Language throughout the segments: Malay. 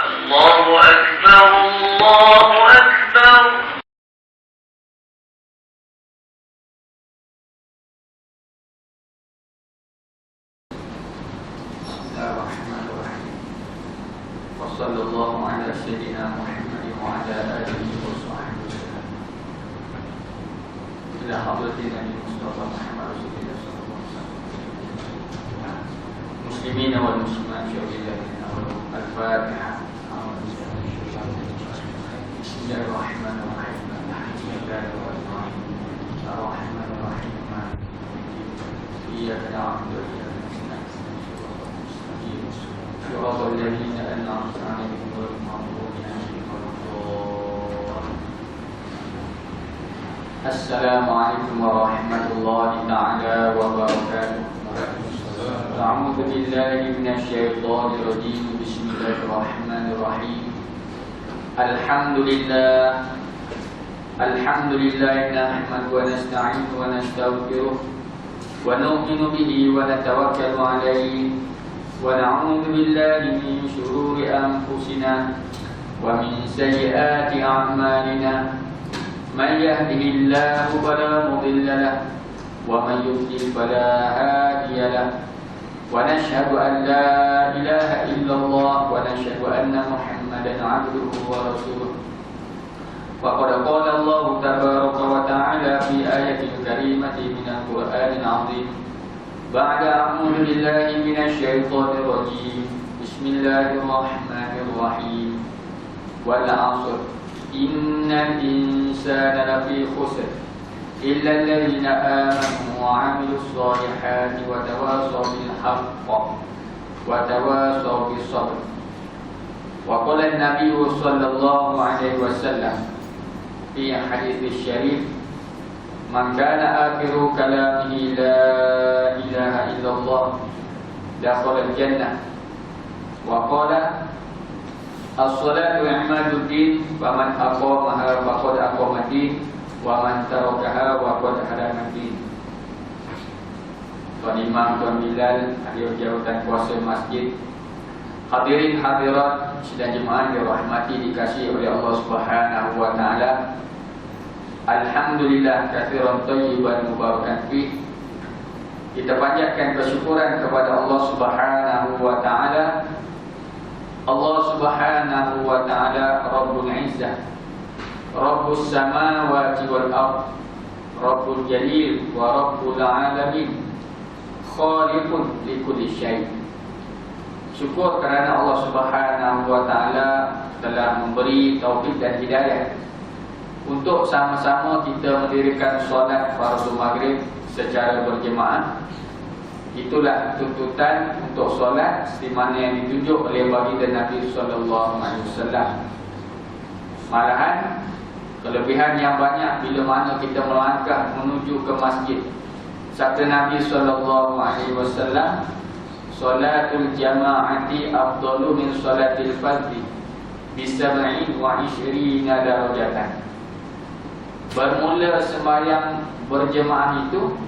الله أكبر الله أكبر. الرحمن الرحيم. وصلى الله على سيدنا محمد وعلى آله وصحبه وسلم. إلى حضرة النبي المصطفى محمد رسول الله صلى الله عليه وسلم. مسلمين والمسلمات في بلادنا الفاتحة. بسم الله الرحمن الرحيم. الحمد لله رب العالمين. الرحمن الرحيم. إياك نعبد وإياك نستعين. صراط الذين أنعمت عليهم غير المغضوب عليهم ولا الضالين. السلام عليكم ورحمة الله تعالى وبركاته. أعوذ بالله من الشيطان الرجيم. بسم الله الرحمن الرحيم. الحمد لله نحمده ونستعينه ونستغفره ونؤمن به ونتوكل عليه ونعوذ بالله من شرور أنفسنا ومن سيئات أعمالنا. من يهده الله فلا مضل له ومن يضلل فلا هادي له. ونشهد أن لا إله إلا الله ونشهد أن محمدا عبده ورسوله. وقد قال الله تبارك وتعالى في آية كريمة من القرآن العظيم بعد أعوذ بالله من الشيطان الرجيم. بسم الله الرحمن الرحيم. والعصر إن الإنسان لفي خسر إلا الذين آمنوا وعملوا الصالحات وتواصوا بالحق وتواصوا بالصبر. وقال النبي صلى الله عليه وسلم في حديث الشريف: من كان آخر كلامه لا إله إلا الله دخل الجنة. وقال: الصلاة عماد الدين فمن أقامها فقد أقام الدين ومن تركها فقد هدم الدين. Tuan Imam, Tuan Bilal, hadir jawatan kuasa masjid, hadirin hadirat sidang jemaah dirahmati dikasihi oleh Allah Subhanahu wa taala. Alhamdulillah katsiran thayyiban mubarakan fi. Kita panjatkan kesyukuran kepada Allah Subhanahu wa taala. Allah Subhanahu wa taala Rabbul Izzah, Rabbus samawati wal ard, Rabbul Jalil wa Rabbul alamin, khaliqun likulli syai'. Syukur kerana Allah Subhanahu wa taala telah memberi taufik dan hidayah untuk sama-sama kita mendirikan solat fardu maghrib secara berjemaah. Itulah tuntutan untuk solat di mana yang ditunjuk oleh baginda Nabi sallallahu alaihi wasallam. Malahan kelebihan yang banyak bila mana kita melangkah menuju ke masjid. Sabda Nabi sallallahu alaihi wasallam, salatul jama'ati afdalu min salatil fardhi bi 27 darajatan. Bermula sembahyang berjemaah itu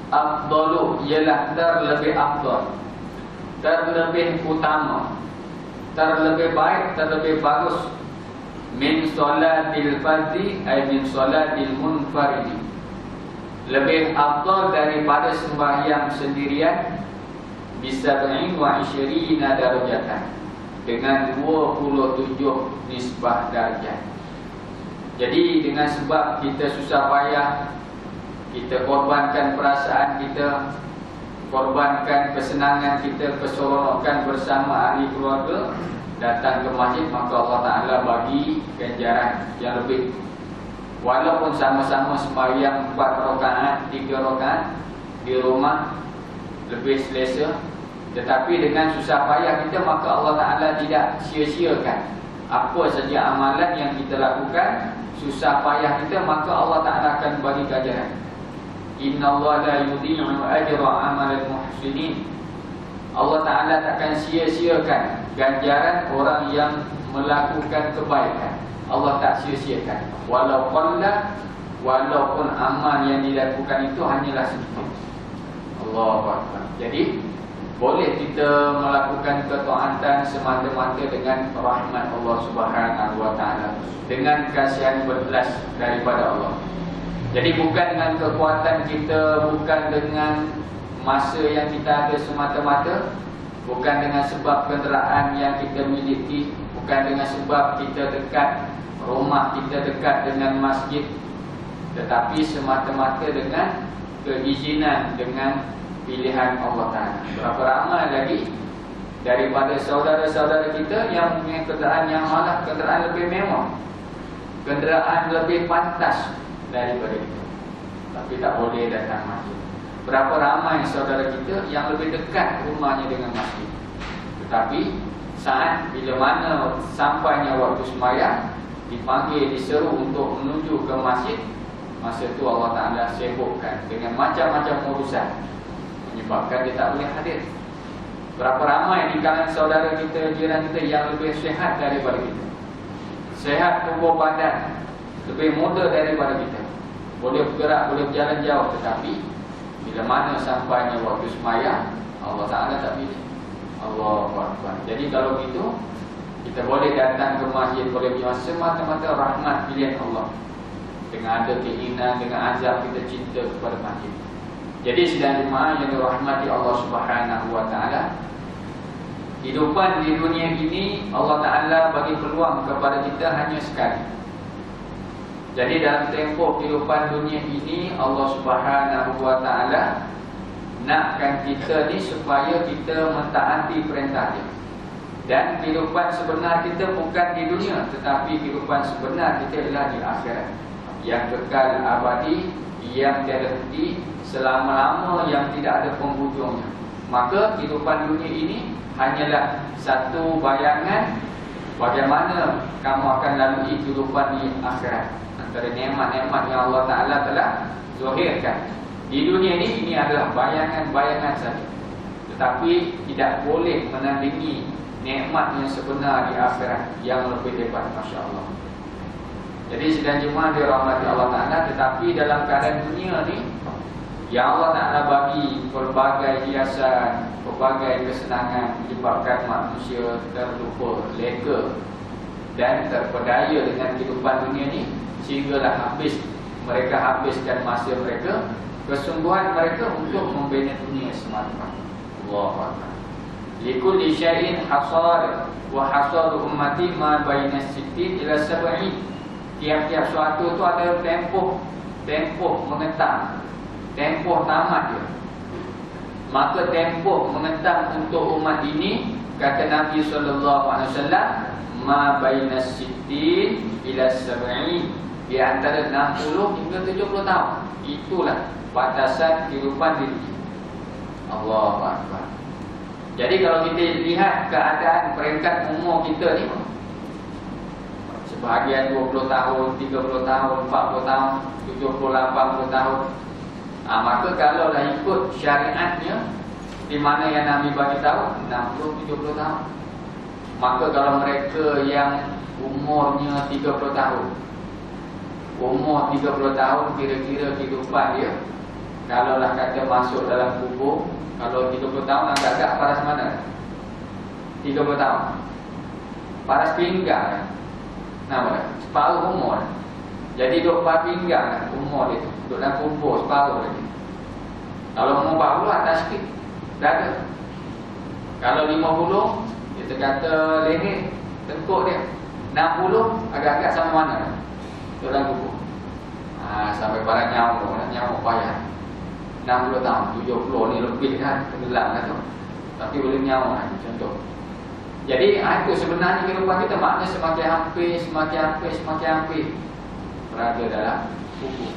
afdalu, ialah terlebih afdal, terlebih utama, terlebih baik, terlebih bagus min salatil fardhi ay min salatil munfaridi, lebih afdal daripada sembahyang sendirian bisa 27 darajatan, dengan 27 nisbah darjah. Jadi dengan sebab kita susah payah, kita korbankan perasaan kita, korbankan kesenangan kita, keseronokan bersama ahli keluarga, datang ke masjid, maka Allah Ta'ala bagi ganjaran yang lebih. Walaupun sama-sama sembahyang 4 rakaat, 3 rakaat di rumah lebih selesa, tetapi dengan susah payah kita, maka Allah Ta'ala tidak sia-siakan apa saja amalan yang kita lakukan. Susah payah kita, maka Allah Ta'ala akan bagi ganjaran. Innallaha la yudhi'u ajra amalil muhsinin. Allah Ta'ala takkan sia-siakan ganjaran orang yang melakukan kebaikan. Allah tak sia-siakan. Walaupun amal yang dilakukan itu hanyalah sedikit. Allahu Akbar. Jadi boleh kita melakukan ketaatan semata-mata dengan rahmat Allah Subhanahu wa taala, dengan kasihan berbelas daripada Allah. Jadi bukan dengan kekuatan kita, bukan dengan masa yang kita ada semata-mata, bukan dengan sebab kenderaan yang kita miliki, bukan dengan sebab kita dekat rumah, kita dekat dengan masjid, tetapi semata-mata dengan keizinan, dengan pilihan Allah Ta'ala. Berapa ramai lagi daripada saudara-saudara kita yang mempunyai kenderaan yang malah kenderaan lebih mewah, kenderaan lebih pantas daripada kita, tapi tak boleh datang masjid. Berapa ramai saudara kita yang lebih dekat rumahnya dengan masjid, tetapi saat bila mana sampainya waktu sembahyang, dipanggil, diseru untuk menuju ke masjid, masa itu Allah Ta'ala sibukkan dengan macam-macam urusan, menyebabkan dia tak boleh hadir. Berapa ramai di kalangan saudara kita, jiran kita yang lebih sihat daripada kita, sihat tubuh badan, lebih muda daripada kita, boleh bergerak, boleh berjalan jauh, tetapi bila mana sampainya waktu sembahyang, Allah Ta'ala tak pilih. Allahu Akbar. Jadi kalau gitu, kita boleh datang ke masjid, boleh berjamaah semata-mata rahmat pilihan Allah, dengan ada keinginan, dengan azab kita cinta kepada masjid. Jadi sedang jemaah yang dirahmati Allah Subhanahu wa taala, hidupan di dunia ini Allah Ta'ala bagi peluang kepada kita hanya sekali. Jadi dalam tempoh kehidupan dunia ini, Allah Subhanahu wa taala nakkan kita ni supaya kita mentaati perintah Dia. Dan kehidupan sebenar kita bukan di dunia, tetapi kehidupan sebenar kita adalah di akhirat, yang kekal abadi, yang tiada henti, selama-lama, yang tidak ada penghujungnya. Maka kehidupan dunia ini hanyalah satu bayangan bagaimana kamu akan lalui kehidupan di akhirat, antara nikmat-nikmat yang Allah Ta'ala telah zahirkan. Di dunia ini adalah bayangan-bayangan saja, tetapi tidak boleh menandingi nikmat yang sebenar di akhirat yang lebih hebat, Masya Allah. Jadi sedang jemaah dirahmati Allah Ta'ala, tetapi dalam keadaan dunia ni, yang Allah Ta'ala bagi pelbagai hiasan, pelbagai kesenangan, menyebabkan manusia terlupa, leka dan terpedaya dengan kehidupan dunia ni, sehinggalah mereka habiskan masa mereka, kesungguhan mereka untuk membina dunia semata. Allahu Akbar. Likulli syai'in hasad wa hasad ummati ma baina 60 ila 70. Tiap-tiap suatu tu ada tempoh mengetang, tempoh tamat dia. Maka tempoh mengetang untuk umat ini, kata Nabi SAW, ma baina 60 ila 70, di antara 60 hingga 70 tahun. Itulah batasan kehidupan diri. Allahu Akbar. Jadi kalau kita lihat keadaan peringkat umur kita ni, sebahagian 20 tahun, 30 tahun, 40 tahun, 70, 80 tahun, maka kalau dah ikut syariatnya, di mana yang Nabi bagi tahu 60, 70 tahun, maka kalau mereka yang umurnya 30 tahun, umur 30 tahun, kira-kira kehidupan dia, kalau lah kata masuk dalam kubur, kalau 30 tahun agak-agak paras mana? 30 tahun paras pinggang, nampak? Separuh umur. Jadi duduk paras pinggang umur dia tu, duduk dalam kubur separuh lagi. Kalau umur 40 atas sikit, dah ada. Kalau 50, kita kata leher, tengkuk dia. 60, agak-agak sama mana? Duduk dalam kubur. Sampai pada nyawa payah. 60 tahun, 70 ni lebih kan, tenggelam kan tu. Tapi boleh nyawa kan, contoh. Jadi itu sebenarnya kehidupan kita, maknanya semakin hampir berada dalam kubur.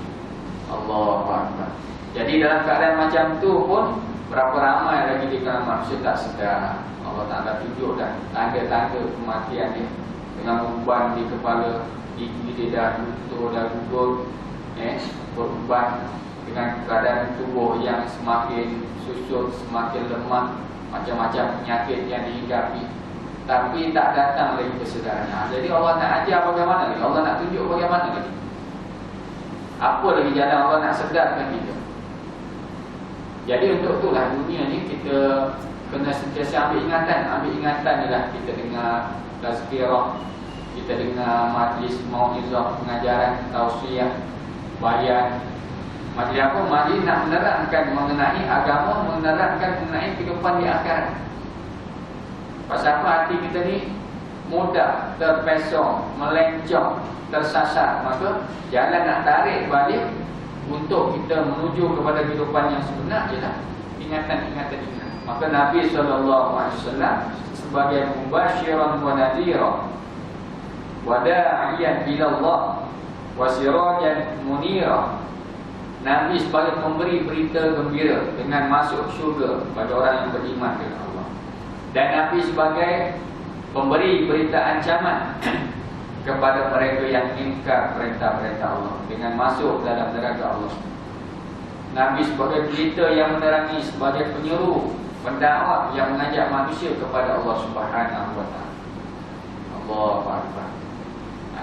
Allahu Akbar. Jadi dalam keadaan macam tu pun, berapa ramai lagi di kalangan manusia tak sedar. Allah Ta'ala tunjuk dah tanda-tanda kematian dia, dengan uban di kepala, gigi dia dah luntur, dah gugur, beruban, dengan keadaan tubuh yang semakin susut, semakin lemah, macam-macam penyakit yang dihinggapi, tapi tak datang lagi kesedaran. Jadi Allah nak ajar bagaimana lagi? Allah nak tunjuk bagaimana lagi? Apa lagi jalan Allah nak sedarkan kita? Jadi untuk itulah dunia ni kita kena sentiasa ambil ingatan ni lah. Kita dengar tazkirah, kita dengar majlis mau'izah, pengajaran, tausiah, bayan. Majlis apa? Majlis nak menerangkan mengenai agama, menerangkan mengenai kehidupan di akhirat. Pasal apa hati kita ni mudah terpesong, melencong, tersasar. Maka jalan nak tarik balik untuk kita menuju kepada kehidupan yang sebenar ialah ingatan-ingatan ini. Maka Nabi SAW sebagai mubasyiran wa nadhira wa da'iyan ila Allah wa sirajan munira, Nabi sebagai pemberi berita gembira dengan masuk syurga bagi orang yang beriman kepada Allah, dan Nabi sebagai pemberi berita ancaman kepada mereka yang ingkar perintah-perintah Allah dengan masuk dalam neraka Allah. Nabi sebagai berita yang menerangi, sebagai penyeru, pendakwah yang mengajak manusia kepada Allah Subhanahu wa taala. Allahu akbar.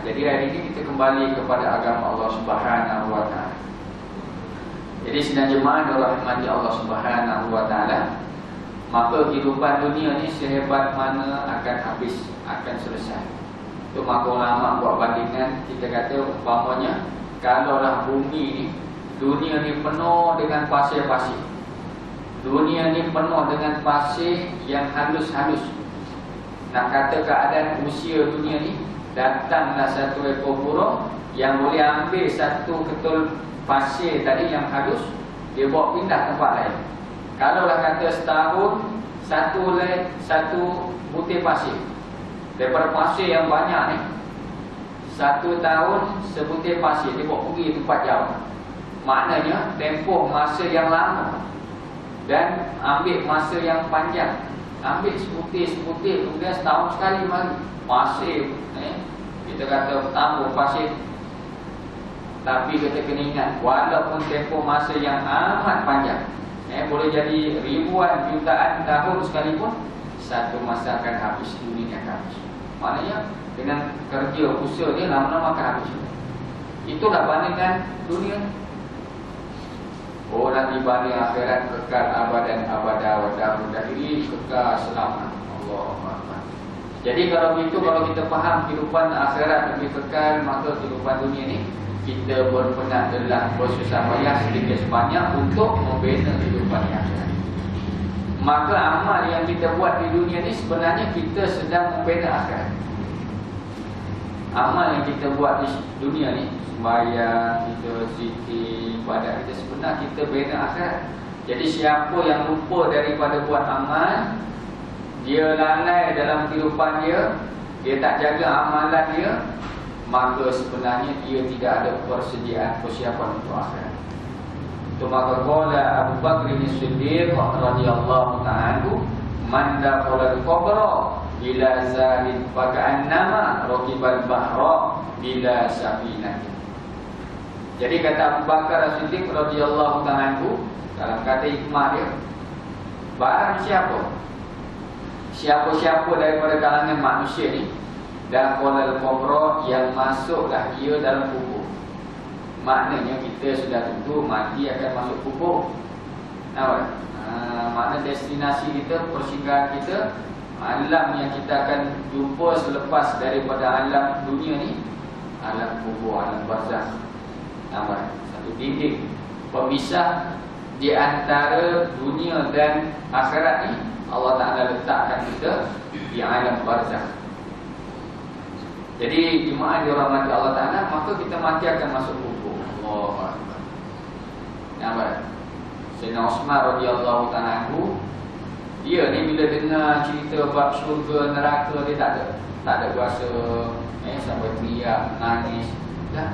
Jadi hari ini kita kembali kepada agama Allah Subhanahu wa taala. Jadi sidang jemaah dirahmati Allah Subhanahu wa taala, maka kehidupan dunia ni sehebat mana akan habis, akan selesai. Itu maka ulama buat bandingan, kita kata umpamanya kalaulah bumi ni, dunia ni penuh dengan pasir-pasir, dunia ni penuh dengan pasir yang halus-halus. Nak kata keadaan usia dunia ni, datanglah satu ekor burung yang boleh ambil satu ketul pasir tadi yang halus, dia bawa pindah tempat lain. Kalaulah kata setahun satu butir pasir, daripada pasir yang banyak ni, 1 tahun sebutir pasir dia bawa pergi tempat jauh. Maknanya tempoh masa yang lama dan ambil masa yang panjang. Ambil sebutir kemudian setahun sekali mari pasir, kita kata tambah pasir. Tapi kita kena ingat, walaupun tempoh masa yang amat panjang, boleh jadi ribuan jutaan tahun sekalipun, satu masa akan habis, dunia akan habis. Maknanya dengan kerja usaha dia lama-lama akan habis. Itulah bandingan dunia. Orang dibanding akhirat kekal abadan abada wa darul dahri, kekal selamat. Allahu akbar. Jadi kalau begitu, kalau kita faham kehidupan akhirat lebih kekal, maka kehidupan dunia ni kita berpenat lelah, bersusah payah sedikit sebanyak untuk membina kehidupan yang akhirat. Maka amal yang kita buat di dunia ni sebenarnya kita sedang membina akhirat. Amal yang kita buat di dunia ni, sembahyang, kita zikir, ibadat kita, sebenarnya kita bina akhirat. Jadi siapa yang lupa daripada buat amal, dia lalai dalam kehidupan dia, dia tak jaga amalan dia, maka sebenarnya dia tidak ada persediaan, persiapan untuk akhirat. Itu maka qala Abu Bakr As-Siddiq radhiyallahu ta'ala anhu, man dakhala al-qabra bila zalin faka'annama raqibal bahra bila safinah. Jadi kata Abu Bakar As-Siddiq radhiyallahu ta'ala anhu, dalam kata hikmah dia, barang siapa-siapa daripada kalangan manusia ni dan kolal kubra, yang masuklah ia dalam kubur. Maknanya kita sudah tentu mati akan masuk kubur. Makna destinasi kita, persinggahan kita, alam yang kita akan jumpa selepas daripada alam dunia ni, alam kubur, alam barzakh. Satu dinding pemisah di antara dunia dan akhirat ni, Allah Ta'ala letakkan kita di alam barzakh. Jadi jemaah dirahmati Allah Ta'ala, maka kita mati akan masuk kubur. Allahu akbar. Nampak? Sayyidina Uthman radhiyallahu ta'ala anhu, dia ni bila dengar cerita bab syurga neraka, dia tak ada kuasa sampai teriak, nangis. Dah.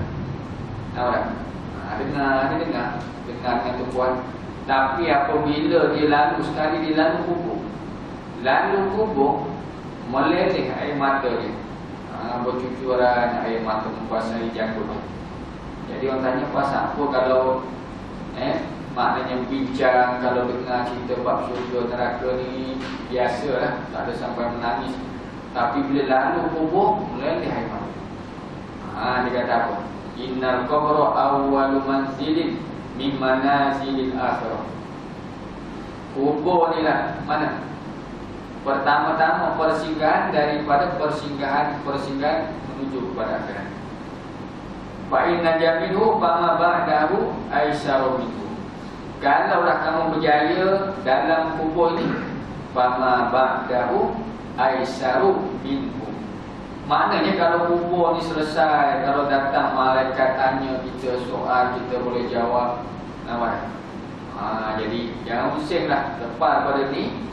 Nampak? Dengar dengan tuan. Tapi apabila dia lalu sekali, dia lalu kubur, meleleh air mata dia, bercucuran air mata membasahi janggut. Jadi orang tanya, pasal apa kalau maknanya bincang, kalau dengar cerita bab syurga neraka ni biasalah, tak ada sampai menangis. Tapi bila lalu kubur, meleleh air mata. Dia kata apa? Innal qabra awwalu manzilin min manazilil akhirah. Kubur ni lah mana? Pertama-tama persinggahan daripada persinggahan menuju kepada akhirat. Fa inna jaminhu fama ba'dahu aisyarun minhu. Kalaulah kamu berjaya dalam kubur ini, fama ba'dahu aisyarun minhu. Maknanya kalau kubur ni selesai, kalau datang malaikat tanya kita soal, kita boleh jawab. Nampak? Jadi jangan pusinglah. Lepas pada ni,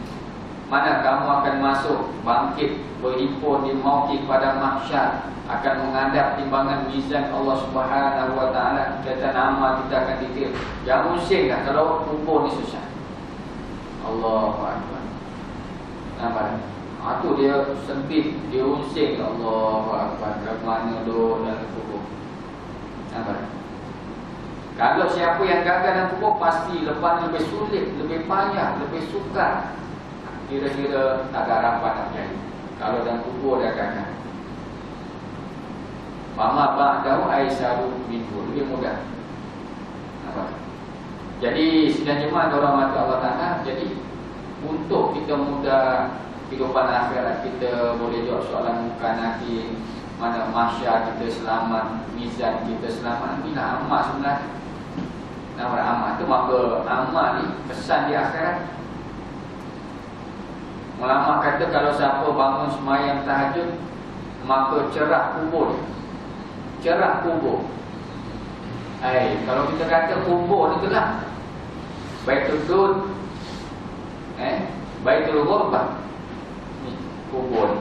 mana kamu akan masuk, bangkit, berhimpun di mauqif pada mahsyar, akan menghadap timbangan mizan Allah Subhanahu wa taala. Kata nama kita akan detail. Jangan pusinglah kalau kubur ni susah. Allahu akbar. Nampak? Itu dia sempit, dia unsing. Allahu akbar. Ke mana duduk dalam kubur? Nampak? Kalau siapa yang gagal dalam kubur, pasti lepas lebih sulit, lebih payah, lebih sukar. Kira-kira tak ada harapan nak jadi. Kalau dalam kubur dah gagal. Fama ba'dahu aisyarun minhu. Lebih mudah. Nampak? Jadi sidang jemaah orang mata Allah Ta'ala. Jadi untuk kita mudah kehidupan akhirat, kita boleh jawab soalan muka nanti, mana mahsyar kita selamat, mizan kita selamat. Inilah amal sebenarnya. Nama amal tu, maka amal ni kesan di akhirat. Ulama kata kalau siapa bangun sembahyang tahajud, maka cerah kubur dia. Cerah kubur. Kalau kita kata kubur ni gelap, Baitul Tud, Baitul Ghurbah, ni kubur ni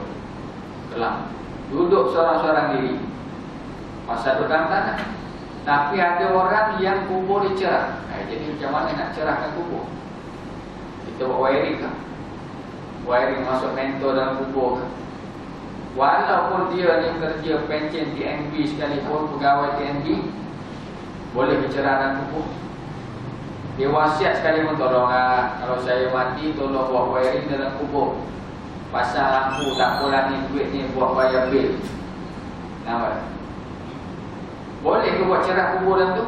gelap. Duduk seorang-seorang diri, masa duduk dalam tanah. Tapi ada orang yang kubur dia cerah. Jadi macam mana nak cerahkan kubur? Kita buat wiring kan? Wiring masuk mentor dalam kubur kan? Walaupun dia ni kerja pencen TNB sekalipun, pegawai TNB, boleh bercerah dalam kubur. Dia wasiat sekalipun, tolonglah kalau saya mati, tolong buat wiring dalam kubur. Pasang lampu, tak apalah ni duit ni buat bayar bil. Nampak? Boleh ke buat cerah kubur dalam tu?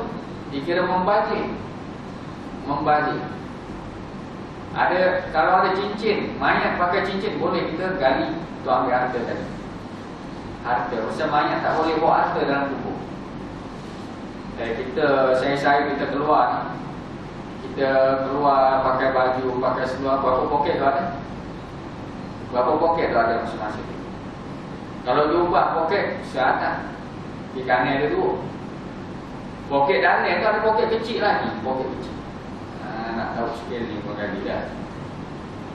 Dikira membazir. Membazir. Ada, kalau ada cincin, mayat pakai cincin, boleh kita gali untuk ambil harta tadi. Harta, pasal mayat tak boleh bawa harta dalam kubur. Saya kita keluar ni, kita keluar pakai baju, pakai seluar, berapa poket tu ada? Berapa poket tu ada masing-masing? Kalau jubah poket, seatas. Di kanan ada dua. Poket dalam tu ada poket kecil lagi. Poket kecil. Nak tahu skil ni pun kali dah.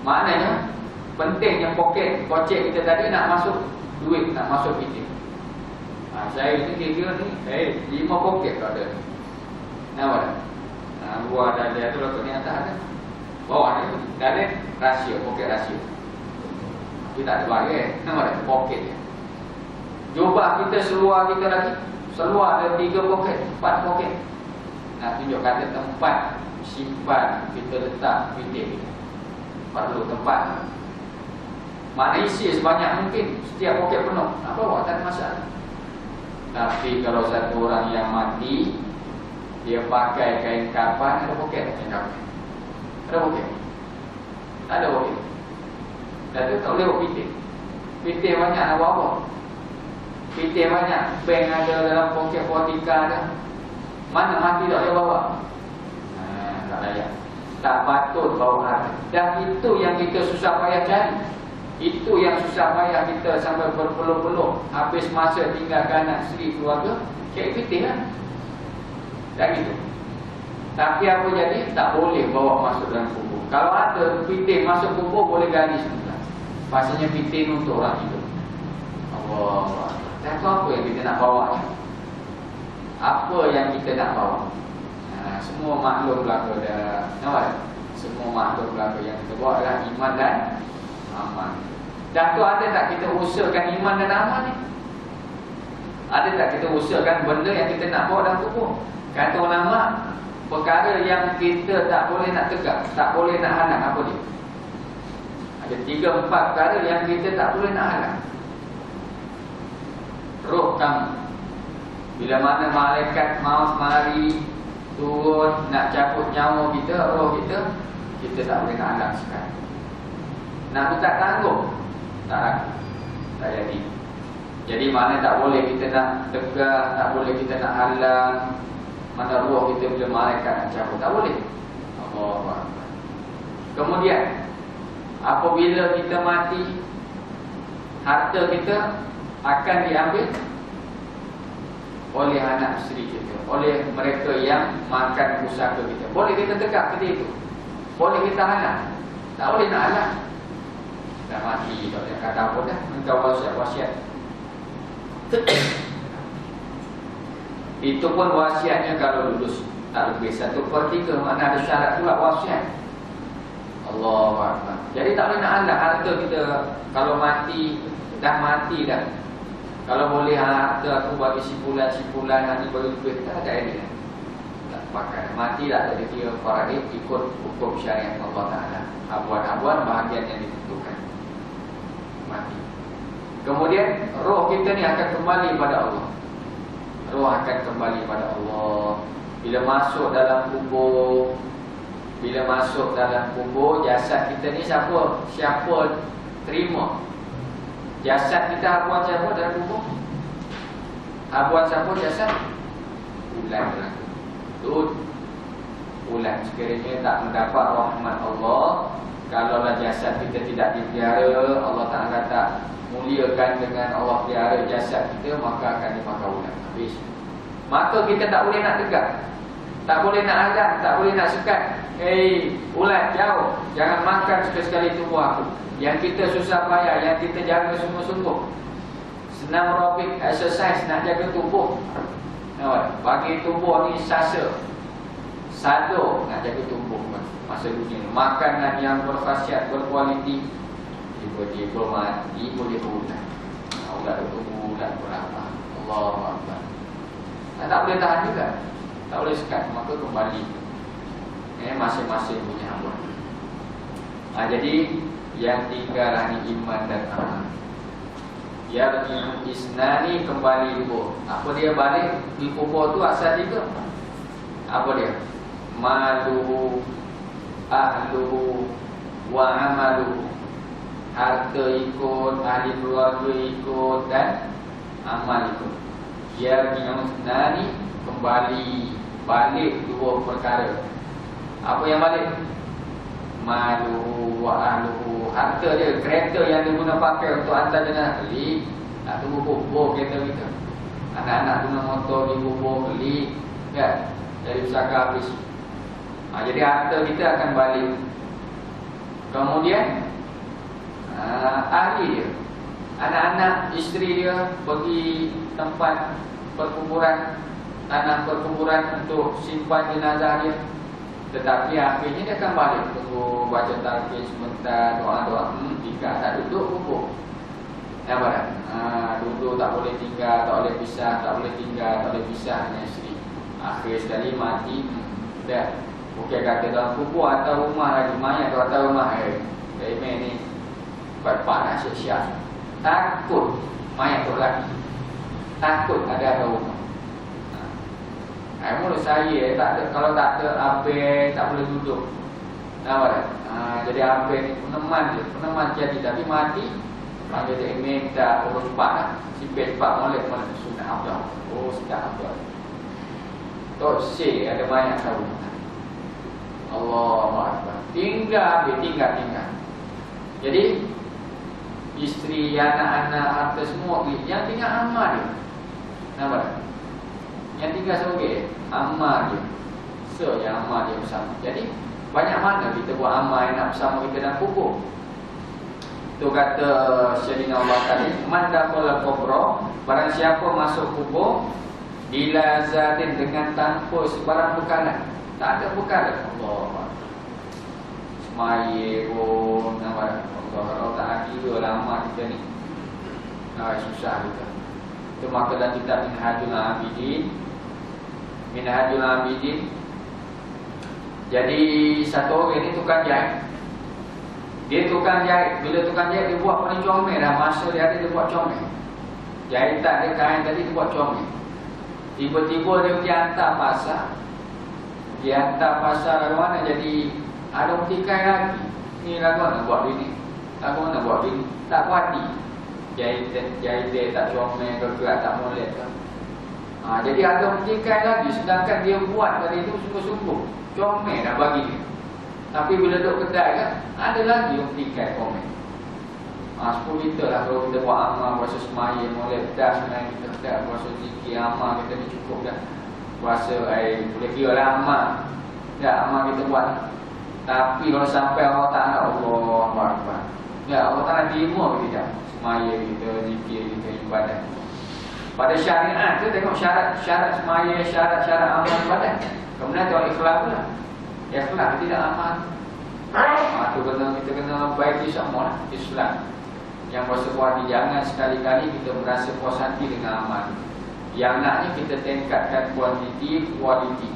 Maknanya pentingnya poket kocek kita tadi nak masuk duit, nak masuk kita. Saya ni kira ni 5 poket tu ada. Nampak tak? Luar dada tu letak ni atas ada. Bawah ni dada rahsia, poket rahsia. Tapi tak ada bayar. Nampak tak? Poket dia. Jubah kita, seluar kita lagi. Seluar ada 3 poket, 4 poket. Nak tunjuk kata tempat simpan kita letak pindik kita. Perlu tempat. Mana isi sebanyak mungkin. Setiap poket penuh. Nak bawa, tak ada masalah. Tapi kalau satu orang yang mati, dia pakai kain kafan, ada poket kain kafan. Ada poket? Tak ada poket. Dan tu tak boleh bawa pindik. Pindik banyak nak bawa. Pindik banyak. Bank ada dalam poket politika ada. Mana mati tak boleh bawa? Tak layak. Tak patut bawa harta. Dan itu yang kita susah payah cari. Itu yang susah payah kita sampai berpeluh-peluh. Habis masa tinggalkan anak isteri keluarga, cari pindik kan? Tak gitu. Tapi apa jadi? Tak boleh bawa masuk dalam kubur. Kalau ada pindik masuk kubur, boleh gali sebentar. Pastinya pindik untuk orang hidup. Allah. Dan itu apa yang kita nak bawa ni? Apa yang kita nak bawa? Semua makhluk belaka dah. Nampak? Semua makhluk belaka yang kita bawa adalah iman dan amal. Dan tu ada tak kita usahakan iman dan amal ni? Ada tak kita usahakan benda yang kita nak bawa dalam kubur? Kata ulama, perkara yang kita tak boleh nak tegak, tak boleh nak halang, apa dia? Ada 3-4 perkara yang kita tak boleh nak halang. Roh kamu. Bila mana malaikat maut mari turun nak cabut nyawa kita, roh kita, kita tak boleh nak halang sekali. Nak minta tanggung, tak jadi. Jadi mana tak boleh kita nak tegak, tak boleh kita nak halang. Mana roh kita bila malaikat nak cabut, tak boleh. Allahu Akbar. Kemudian apabila kita mati, harta kita akan diambil oleh anak isteri kita, oleh mereka yang makan pusaka kita. Boleh kita tegak ketika itu, boleh kita halang, tak boleh nak halang. Dah mati, tak boleh kata apa dah, engkau wasiat. Itu pun wasiatnya kalau lulus tak lebih 1/3, mana ada syarat pula wasiat. Allahu Akbar. Jadi tak boleh nak halang harta kita. Kalau mati, dah mati dah. Kalau boleh harta aku bagi simpulan nanti bagi duit, tak ada idea. Tak pakai. Mati dah ada dia faraid ikut hukum syariat Allah Taala. Abuan-abuan bahagian yang ditentukan. Mati. Kemudian roh kita ni akan kembali pada Allah. Roh akan kembali pada Allah. Bila masuk dalam kubur, jasad kita ni siapa terima? Jasad kita habuan siapa dalam kubur? Habuan siapa jasad? Ulat berlaku. Ulat sekiranya tak mendapat rahmat Allah, kalaulah jasad kita tidak dipelihara, Allah Ta'ala tak muliakan dengan Allah pelihara jasad kita, maka akan dimakan ulat. Habis. Maka kita tak boleh nak tegak, tak boleh nak halang, tak boleh nak sekat. Ulat jauh, jangan makan sekali-sekali tubuh aku. Yang kita susah payah, yang kita jaga sungguh-sungguh. Senam aerobik, exercise nak jaga tubuh. Bagi tubuh ni sado nak jaga tubuh masa dunia. Makanan yang berkhasiat, berkualiti, tiba-tiba mati boleh berulat. Ulat ulat berapa? Allahu Akbar. Tak boleh tahan juga, tak boleh sekat, maka kembali masing-masing punya habuan. Jadi yang tinggal hanya iman dan amal. Yarji'u isnani, kembali dua. Apa dia balik di kubur tu asal tiga. Apa dia? Maluhu, ahluhu, wa amaluhu. Harta ikut, ahli keluarga ikut, dan amal ikut. Yarji'u isnani, kembali balik dua perkara. Apa yang balik? Maluhu wa ahluhu. Harta dia, kereta yang dia guna pakai untuk hantar jenazah, beli. Nak tunggu kubur kereta kita. Anak-anak guna motor di kubur, beli. Kan? Dari pusaka habis. Jadi harta kita akan balik. Kemudian ahli dia, anak-anak, isteri dia pergi tempat perkuburan, tanah perkuburan untuk simpan jenazah dia. Tetapi akhirnya dia akan balik. Tunggu baca talqin sebentar, doa-doa. Jika tak duduk, kubur. Apa dah? Duduk tak boleh tinggal, tak boleh pisah, tak boleh tinggal, tak boleh pisah dengan isteri. Akhir sekali mati, dah. Bukan kata dalam kubur atau rumah lagi, mayat tu atau rumah. Remeh ni berpak nak siap-siap. Takut mayat tu lagi. Takut ada rumah. Menurut saya tak ada, kalau tak ada abe tak boleh duduk. Jadi abe ni peneman jadi, tapi mati panggil dia minta urus cepat lah. Sipir cepat molek sunat abdah. Oh sedap abdah. Tok si ada banyak tahu. Allahu Akbar. Tinggal. Jadi isteri, anak-anak, harta semua yang tinggal amal dia. Nampak? Yang tinggal sebagai amal dia. Yang amal dia bersama. Jadi banyak mana kita buat amal yang nak bersama kita dalam kubur. Itu kata Syedina Allah tadi, man dakhala kubra, barang siapa masuk kubur bila zatin dengan tanpa sebarang bekalan. Tak ada bekalan. Allah. Semaya pun nampak. Kalau tak kira lama kita ni, susah kita. Itu maka dalam kitab Minhajul Abidin. Jadi satu orang ni tukang jahit. Dia tukang jahit. Bila tukang jahit, dia buat paling comel dah. Masa dia ada, dia buat comel. Jahitan dia kain tadi, dia buat comel. Tiba-tiba dia pergi hantar pasar. Dia hantar pasar lagu mana, jadi ada petikai lagi. Ni lagu mana buat dia ni. Aku nak buat bini, tak kuati. Jahit dia tak comel ke gerak tak molek ke. Jadi ada petikai lagi, sedangkan dia buat tadi itu sungguh-sungguh. Comel nak bagi dia. Tapi bila duduk kedai kan, ada lagi yang petikai komen. 10 liter lah kalau kita buat amal, puasa semaya, molek dah sebenarnya kita tak puasa zikir, amal kita ni cukup dah. Puasa boleh kira lah amal. Ya, amal kita buat. Tapi kalau sampai Allah Ta'ala, Allah Akbar. Ya, Allah Ta'ala terima ke tidak? Semaya kita, zikir kita, ibadat. Pada syariat tu tengok syarat semaya, syarat amal ibadat. Kemudian tengok ikhlas pula. Ikhlas tidak amal. Tu kita kena baiki semua Islam. Yang bersebuah hati, jangan sekali-kali kita merasa puas hati dengan amal. Yang naknya kita tingkatkan kuantiti, kualiti.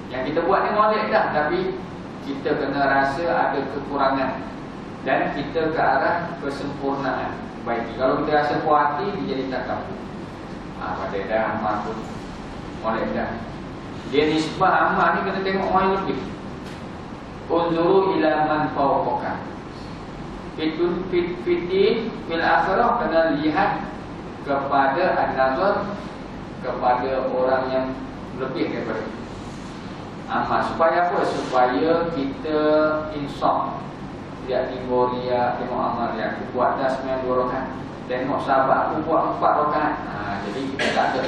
Yang kita buat ni molek dah, tapi kita kena rasa ada kekurangan dan kita ke arah kesempurnaan. Baik, kalau kita rasa puas hati, dia jadi takabur. Pada dah amal pun molek dah. Dia nisbah amal ni kena tengok orang yang lebih. Unzuru ila man fawqaka. Fitin fil akhirah, kena lihat kepada an-nazar, kepada orang yang lebih daripada amal. Supaya apa? Supaya kita insaf. Tidak timbul riak, tengok amal yang aku buat dah 92 rakaat. Tengok sahabat aku buat 4 rakaat. Jadi kita tak ada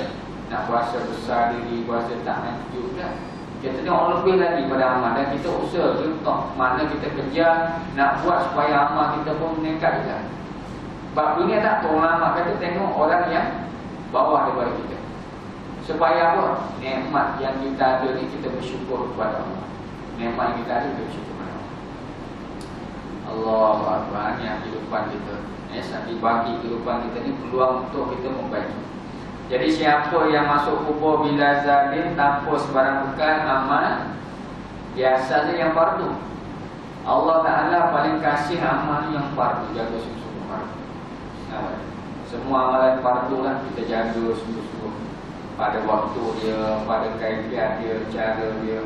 nak puasa besar diri, puasa tak lanjut dah. Kita tengok lebih lagi pada amal dan kita usaha contoh mana kita kerja nak buat supaya amal kita pun meningkat juga. Sebab dunia tak tahu, ulama kata tengok orang yang bawah daripada kita. Supaya apa? Nikmat yang kita ada ni kita bersyukur kepada Allah. Nikmat yang kita ada kita bersyukur kepada Allah. Allahu Akbar. Ni kehidupan kita. Sambil bagi kehidupan kita ni peluang untuk kita membaiki. Jadi siapa yang masuk kubur bila zalim tanpa sebarang bekal amal, biasa saja yang fardu. Allah Ta'ala paling kasih amal yang fardu, jaga sungguh-sungguh fardu. Semua amalan fardu lah kita jaga sungguh-sungguh. Pada waktu dia, pada kaifiat dia, cara dia.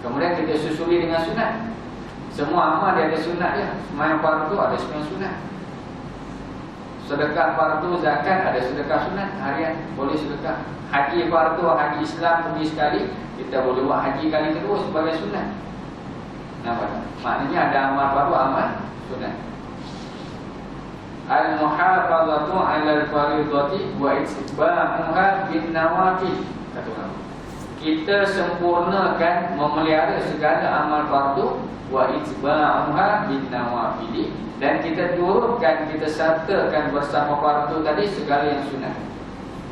Kemudian kita susuli dengan sunat. Semua amal dia ada sunat dia. Semua yang fardu ada semua sunat. Sedekah fardu, zakat ada sedekah sunat harian, boleh sedekah. Haji fardu, haji Islam pergi sekali, kita boleh buat haji kali kedua sebagai sunat. Nampak? Maknanya ada amal fardu, amal sunat. Al-muhafazatu 'ala al-fariidati wa itba'uha bin nawafil. Kata ulama, kita sempurnakan memelihara segala amal fardu wa itba'uha bin nawafil, dan kita turutkan, kita sertakan bersama fardu tadi segala yang sunat.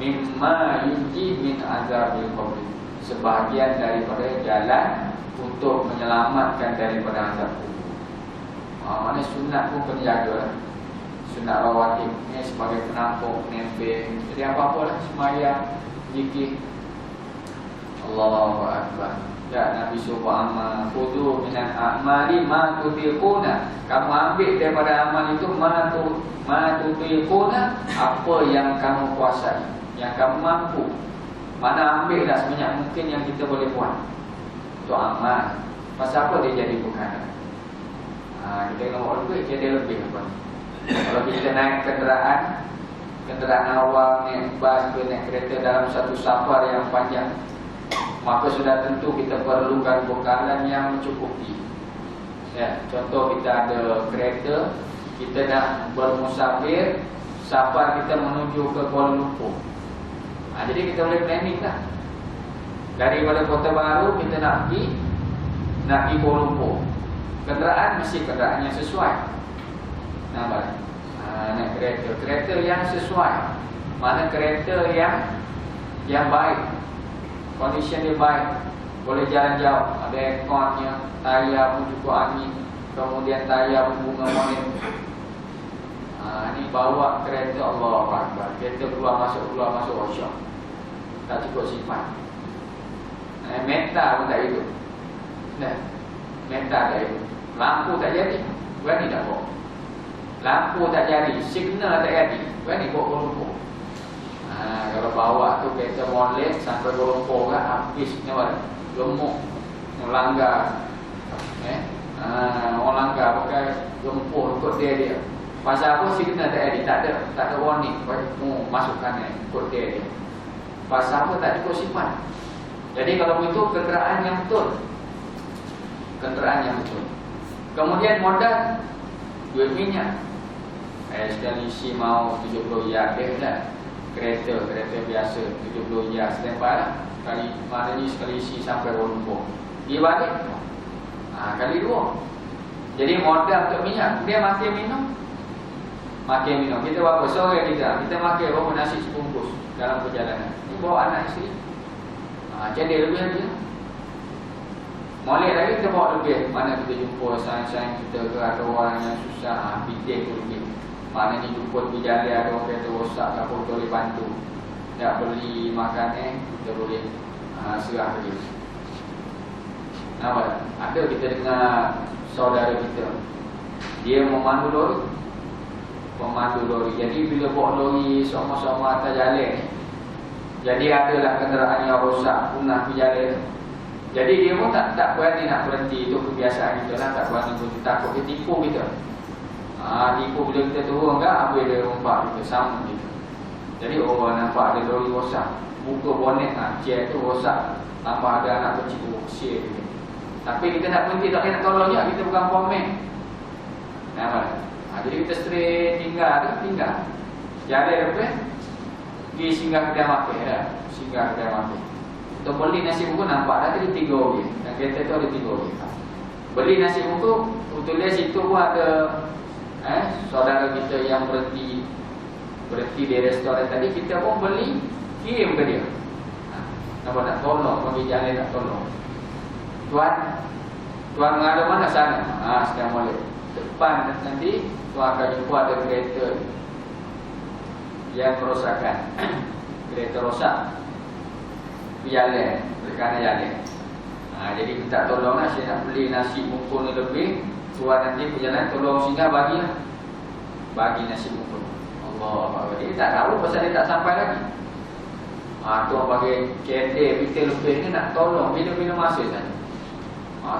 Mimma yunji min azabil qabr, sebahagian daripada jalan untuk menyelamatkan daripada azab kubur. Mana sunat pun kena jaga. Sunat rawatib ni sebagai penampung, penempel. Jadi apa-apalah sembahyang, zikir. Allahu Akbar. Ya, Nabi suruh amal. Khudu minan a'mali ma tutiquna. Kamu ambil daripada amal itu ma tutiquna, apa yang kamu kuasai, yang kamu mampu. Mana ambil dah sebanyak mungkin yang kita boleh buat. Itu amal. Pasal apa dia jadi perkara? Kita nak lebih, jadi lebih apa? Kalau kita naik kenderaan awam, naik bas, naik kereta dalam satu safar yang panjang, maka sudah tentu kita perlukan bekalan yang mencukupi. Ya, contoh kita ada kereta, kita nak bermusafir, safar kita menuju ke Kuala Lumpur. Jadi kita boleh planning lah. Daripada Kota Baru kita nak pergi Kuala Lumpur. Kenderaan mesti kenderaan yang sesuai. Nampak? Naik kereta yang sesuai. Mana kereta yang baik, kondisi dia baik, boleh jalan jauh, ada airconnya, tayar pun cukup angin, kemudian tayar pun bunga monet. Ini bawa kereta, Allah Akbar. Kereta keluar masuk workshop, tak cukup simpan. Metal pun tak hidup. Metal tak hidup. Lampu tak jadi, berani tak bawa. Lampu tak jadi, signal tak jadi, berani bawa Kuala Lumpur. Kalau bawa tu kereta molek sampai Kuala Lumpur kan, habis nyawa, gemuk, melanggar. Orang langgar pakai gempuh ikut dia. Pasal apa signal tak ada warning. Masukkan ikut dia. Pasal apa tak ikut sifat. Jadi kalau begitu kenderaan yang betul. Kemudian modal duit minyak. Sekali isi mau 70 ya dah. Kereta biasa 70 ya setempat. Maknanya sekali isi sampai Wonpo. Dia balik kali 2. Jadi modal untuk minyak. Dia makin minum. Kita berapa sore kita makan berapa nasi sebungkus dalam perjalanan. Ini bawa anak isteri. Jadi lebih lagi. Molek lagi kita bawa lebih. Mana kita jumpa sayang-sayang kita ke ada orang yang susah, pitih tu lebih. Mana ni jumpa di jalan ada orang kata rosak, apa boleh bantu. Tak beli makanan, kita boleh serah dia. Nampak? Ada kita dengar saudara kita, dia memandu lori. Jadi bila bawa lori sama-sama atas jalan ni, jadi adalah kenderaan yang rosak, punah di jalan. Jadi dia pun tak berani nak berhenti. Itu kebiasaan kita lah, tak berani berhenti. Takut dia tipu kita. Tipu bila kita turun ke, habis dia rompak kita, sama kita. Jadi nampak ada lori rosak, buka bonet, chair tu rosak, tambah ada anak kecil kecil gitu. Tapi kita nak berhenti, tak nak tolong je, kita bukan pomen. Nampak? Jadi kita straight tinggal. Jalan lepas pergi singgah kedai makan. Untuk beli nasi bungkus nampak dah tadi 3 orang. Dan kereta tu ada 3 orang. Beli nasi bungkus, betulnya situ pun ada saudara kita yang berhenti di restoran tadi. Kita pun beli, kirim ke dia. Nampak nak tolong, bagi jalan nak tolong. Tuan mengada mana sana? Sekarang boleh. Depan nanti tuan akan jumpa ada kereta yang kerosakan. Kereta rosak jalan, kerana jalan. Jadi minta tolonglah, saya nak beli nasi bungkus ni lebih. Tuan nanti perjalanan tolong singgah bagi nasi bungkus. Allah, dia tak tahu pasal dia tak sampai lagi. Tuan bagi kita lebih ni nak tolong bila masa saja.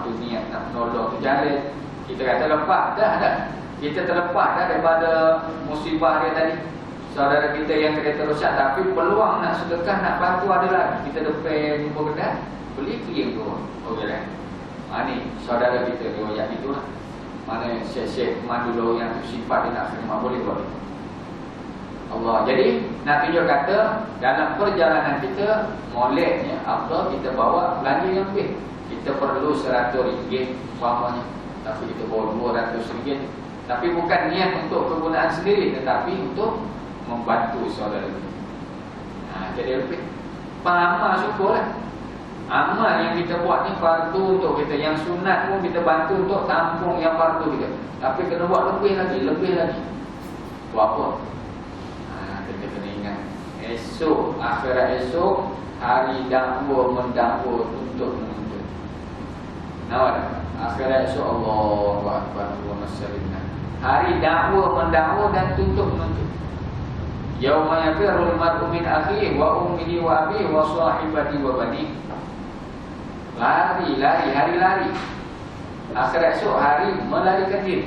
Tu niat nak menolong tu jalan. Kita kata lepas dah. Kita terlepas dah daripada musibah dia tadi. Saudara kita yang kereta rosak, tapi peluang nak sedekah, nak bantu ada lagi. Kita depan jumpa kedai, beli kirim tu. Okeylah. Ni saudara kita riwayat itulah. Mana syekh mandu dulu yang tu sifat dia nak terima, boleh buat itu. Allah. Jadi nak tunjuk kata dalam perjalanan kita, moleknya apa kita bawa belanja yang lebih. Kita perlu RM100 umpamanya, tapi kita bawa RM200. Tapi bukan niat untuk kegunaan sendiri, tetapi untuk membantu saudara kita. Jadi lebih amal syukurlah. Amal yang kita buat ni fardu untuk kita. Yang sunat pun kita bantu untuk tampung yang fardu kita. Tapi kena buat lebih lagi. Buat apa? Kita kena ingat, esok, akhirat esok, hari dakwa mendakwa, tuntut menuntut. Nampak? Akhirat esok, Allahu Akbar wa masalina. Hari dakwa mendakwa dan tuntut menuntut. Yauma yafirul mar'u min akhihi wa ummihi wa abihi wa sahibatihi wa banihi. Hari lari. Akhirat esok hari melarikan diri.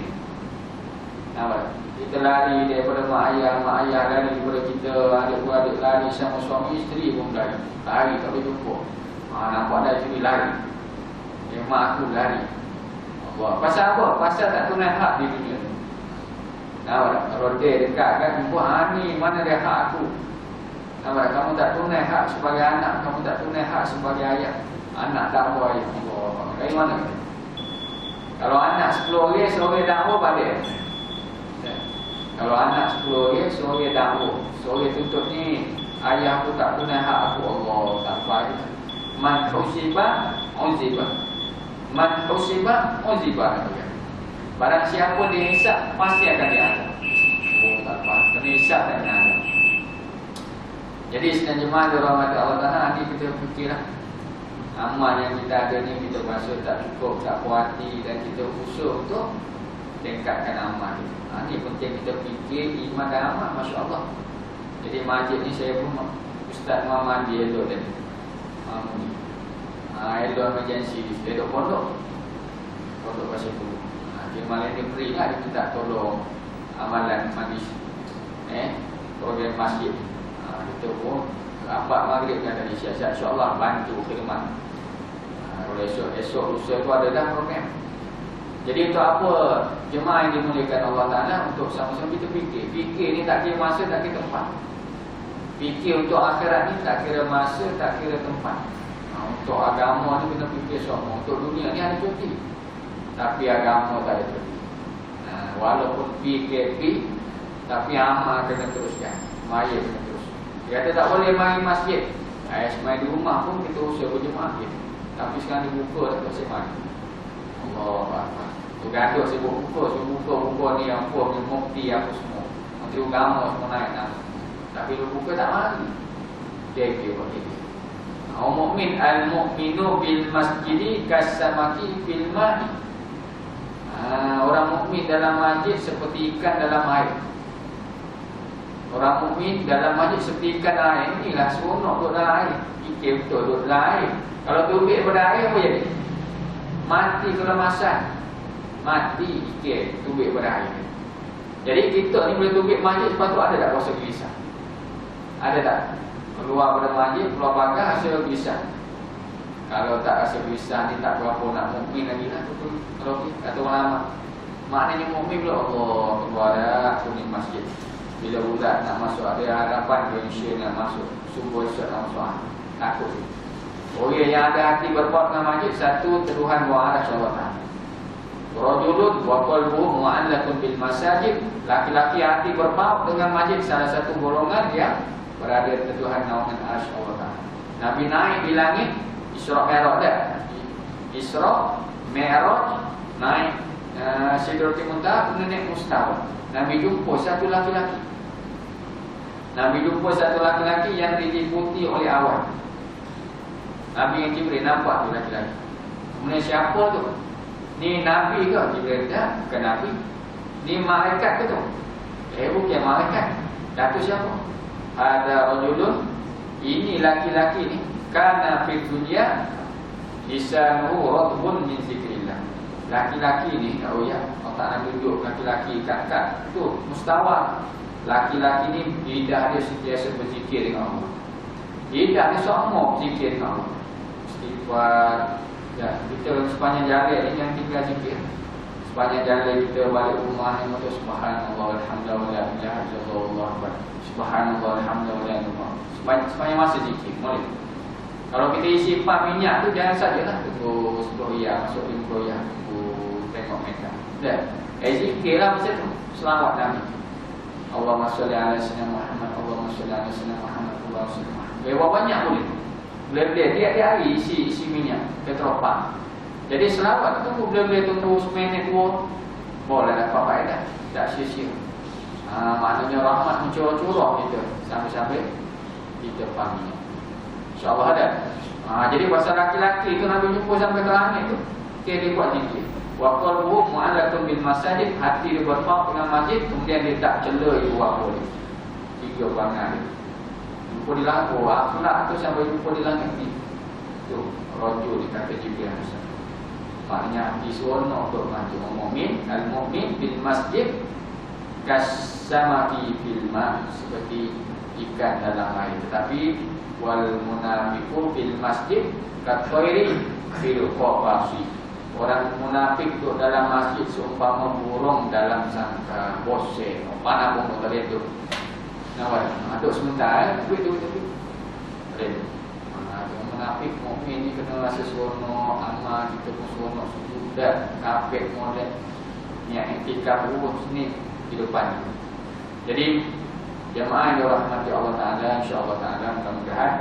Nampak? Kita lari daripada mak ayah lari daripada kita, adik-beradik lari sama suami isteri pun lari tak boleh jumpa. Nampak dah isteri lari. Mak aku lari. Pasal apa? Pasal tak tunai hak di dunia. Nampak? Roda dekat kan jumpa, ni mana dia hak aku. Nampak? Kamu tak tunai hak sebagai anak, kamu tak tunai hak sebagai ayah. Anak dakwa ayah. Dari mana? Kalau anak 10 orang, seorang dakwa balik. Kalau anak 10 orang, seorang dakwa, seorang tuntut ni, ayah aku tak tunai hak aku. Allah tak baik. Man usibah barang siapa dihisap, pasti akan diazab. Tak apa, kena hisap dan diazab. Jadi sedang jemaah dirahmati Allah Ta'ala, ni kita fikirlah amal yang kita ada ni, kita rasa tak cukup, tak puas hati, dan kita usaha untuk tingkatkan amal ni. Ni penting kita fikir iman dan amal, Masya Allah. Jadi masjid ni saya pun Ustaz Muhammad dia elok tadi. Elok emergency, dia duduk pondok. tolong pasal tu. Malam ni free lah, dia minta tolong amalan majlis program masjid. Kita pun rapat maghrib kan tadi siasat, insyaAllah bantu khidmat. Kalau esok lusa tu ada dah program. Jadi untuk apa jemaah yang dimuliakan Allah Ta'ala, untuk sama-sama kita fikir ni tak kira masa, tak kira tempat. Fikir untuk akhirat ni tak kira masa, tak kira tempat. Untuk agama ni kena fikir semua. Untuk dunia ni ada cuti, tapi agama tak ada cuti. Walaupun PKP, tapi amal kena teruskan, maya kena terus. Dia kata tak boleh main masjid, main di rumah pun kita usaha berjemaah kita. Tapi sekarang dibuka tak boleh main. Allah Akbar. Tu gaduh sebut buka ni yang puas ni mufti apa semua, menteri agama semua naik nama. Tapi dia buka tak mari. Dia buat gitu. Mukmin al-mu'minu bil masjidi kasamaki fil ma'i. Orang mukmin dalam masjid seperti ikan dalam air. Orang mukmin dalam masjid seperti ikan dalam air. Inilah seronok duduk dalam air. Fikir betul duduk dalam air. Kalau tubik daripada air apa jadi? Mati kelemasan. Mati ikan tubik daripada air. Jadi kita ni boleh tubik masjid sebab tu ada tak rasa gelisah? Ada tak? Keluar pada masjid, keluar pagar rasa gelisah. Kalau tak rasa gelisah ni tak berapa nak mukmin lagi lah. Kalau kata orang lama, maknanya mukmin pula Allah keluar dah kuning masjid. Bila bulan nak masuk ada harapan Indonesia nak masuk, subuh esok nak masuk. Takut sih. Orang yang ada hati berbuat dengan masjid, satu teduhan buah arah syawatan. Rajulun wa qalbuhu mu'allaqun bil masajid. Laki-laki hati berpaut dengan masjid, salah satu golongan yang berada di teduhan naungan arah syawatan. Nabi naik di langit Isra Mi'raj dah. Isra Mi'raj naik Sidratul Muntaha, kemudian naik Mustawa. Nabi jumpa satu laki-laki. Nabi jumpa satu laki-laki yang diliputi oleh awan. Nabi yang Jibril nampak tu laki-laki. Kemudian siapa tu? Ni Nabi ke? Jibril dah, bukan Nabi. Ni malaikat ke tu? Bukan malaikat. Datuk siapa? Ada rajulun. Ini laki-laki ni kana fid dunya lisanuhu radbun min zikrillah. Laki-laki ni tahu ya, Allah Ta'ala tunjuk laki-laki kat tu mustawa. Laki-laki ni lidah dia sentiasa berzikir dengan Allah. Lidah dia semua berzikir dengan Allah. Istighfar. Ya, kita sepanjang jalan ni yang tinggal zikir. Sepanjang jalan kita balik rumah ni mesti subhanallah walhamdulillah la ilaha illallah subhanallah walhamdulillah. Sepanjang masa zikir boleh. Kalau kita isi 4 minyak tu jangan sajalah tunggu 10 riyal masuk 50 riyal tengok mereka. Dah. Zikirlah macam tu. Selawat Nabi. Allahumma shalli ala sayyidina Muhammad, Allahumma shalli ala sayyidina Muhammad, Allahumma shalli ala. Berapa banyak boleh. Boleh tiap-tiap hari isi minyak petropak. Jadi selawat tu boleh tunggu seminit 2 boleh dapat faedah. Tak sia-sia. Maknanya rahmat mencurah-curah kita sampai-sampai kita faham. InsyaAllah ada. Jadi pasal laki-laki tu Nabi jumpa sampai ke langit tu, dia buat zikir. Wa qalbuhu mu'allaqun bil masajid, hati dia berpaut dengan masjid, kemudian dia tak cela ibu bapa dia. 3 perangai dia. Jumpa di langit, akhlak tu sampai jumpa di langit ni. Tu rajul dikata Jibril. Maknanya hati seronok untuk masjid. Mukmin, al-mukmin bil masjid kasamaki fil ma, seperti ikan dalam air. Tetapi wal munafiqu fil masjid kathairi fil qafasi. Orang munafik duduk dalam masjid seumpama burung dalam sangkar bose. Mana pun boleh tu. Nawar, aduk sebentar duit tu. Munafik mukmin ni kena rasa seronok, amal kita pun seronok sudah kafir molek. Niat iktikaf urus ni di depan. Jadi jemaah yang dirahmati Allah Ta'ala, insya-Allah Ta'ala mudah-mudahan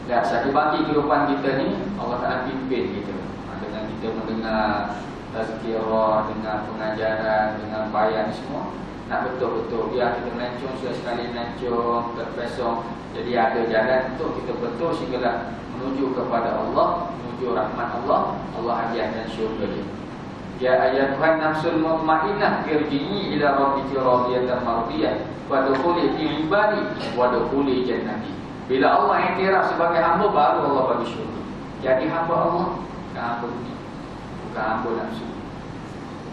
dan satu bagi kehidupan kita ni Allah Ta'ala pimpin kita dengan kita mendengar tazkirah, dengan pengajaran, dengan bayan semua. Nak betul-betul biar kita melancong sekali melancong terpesong. Jadi ada jalan untuk kita betul sehinggalah menuju kepada Allah, menuju rahmat Allah, Allah hadiahkan syurga dia. Ya ayatuhan nafsul mutmainnah irji'i ila rabbiki radiyatan mardiyah wa dukhuli fi ibadi wa dukhuli jannati. Bila Allah iktiraf sebagai hamba, baru Allah bagi syurga. Jadi hamba Allah, bukan hamba dunia. Bukan ampun nafsu.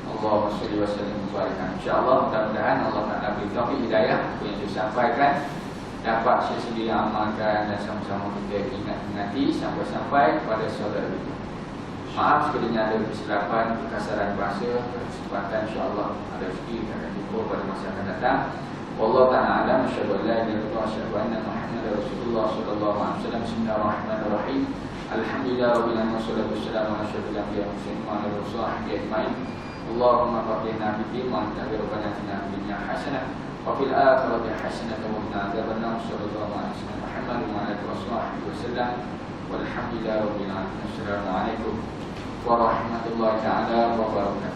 Allahumma shalli wa sallim wa barik. InsyaAllah mudah-mudahan Allah Ta'ala beri taufik hidayah apa yang saya sampaikan dapat saya sendiri amalkan dan sama-sama kita ingat-ingati sampai-sampai kepada saudara kita. Maaf sekiranya ada kesilapan, kekasaran bahasa, kesempatan insyaAllah ada rezeki akan jumpa pada masa akan datang. Wallahu ta'ala alam, asyhadu an la ilaha illallah wa asyhadu anna Muhammadar Rasulullah sallallahu alaihi wasallam. Bismillahirrahmanirrahim. Alhamdulillah rabbil alamin wassalatu wassalamu ala asyrofil anbiya'i wal mursalin wa ala alihi washabbihi ajmain. Allahumma faqihna fid din wa anta rabbana atina fid dunya hasanah wa fil akhirati hasanah wa qina adzabannar. Sallallahu alaihi wasallam Muhammad wa ala alihi wasallam. Walhamdulillah rabbil alamin. Assalamualaikum warahmatullahi taala wabarakatuh.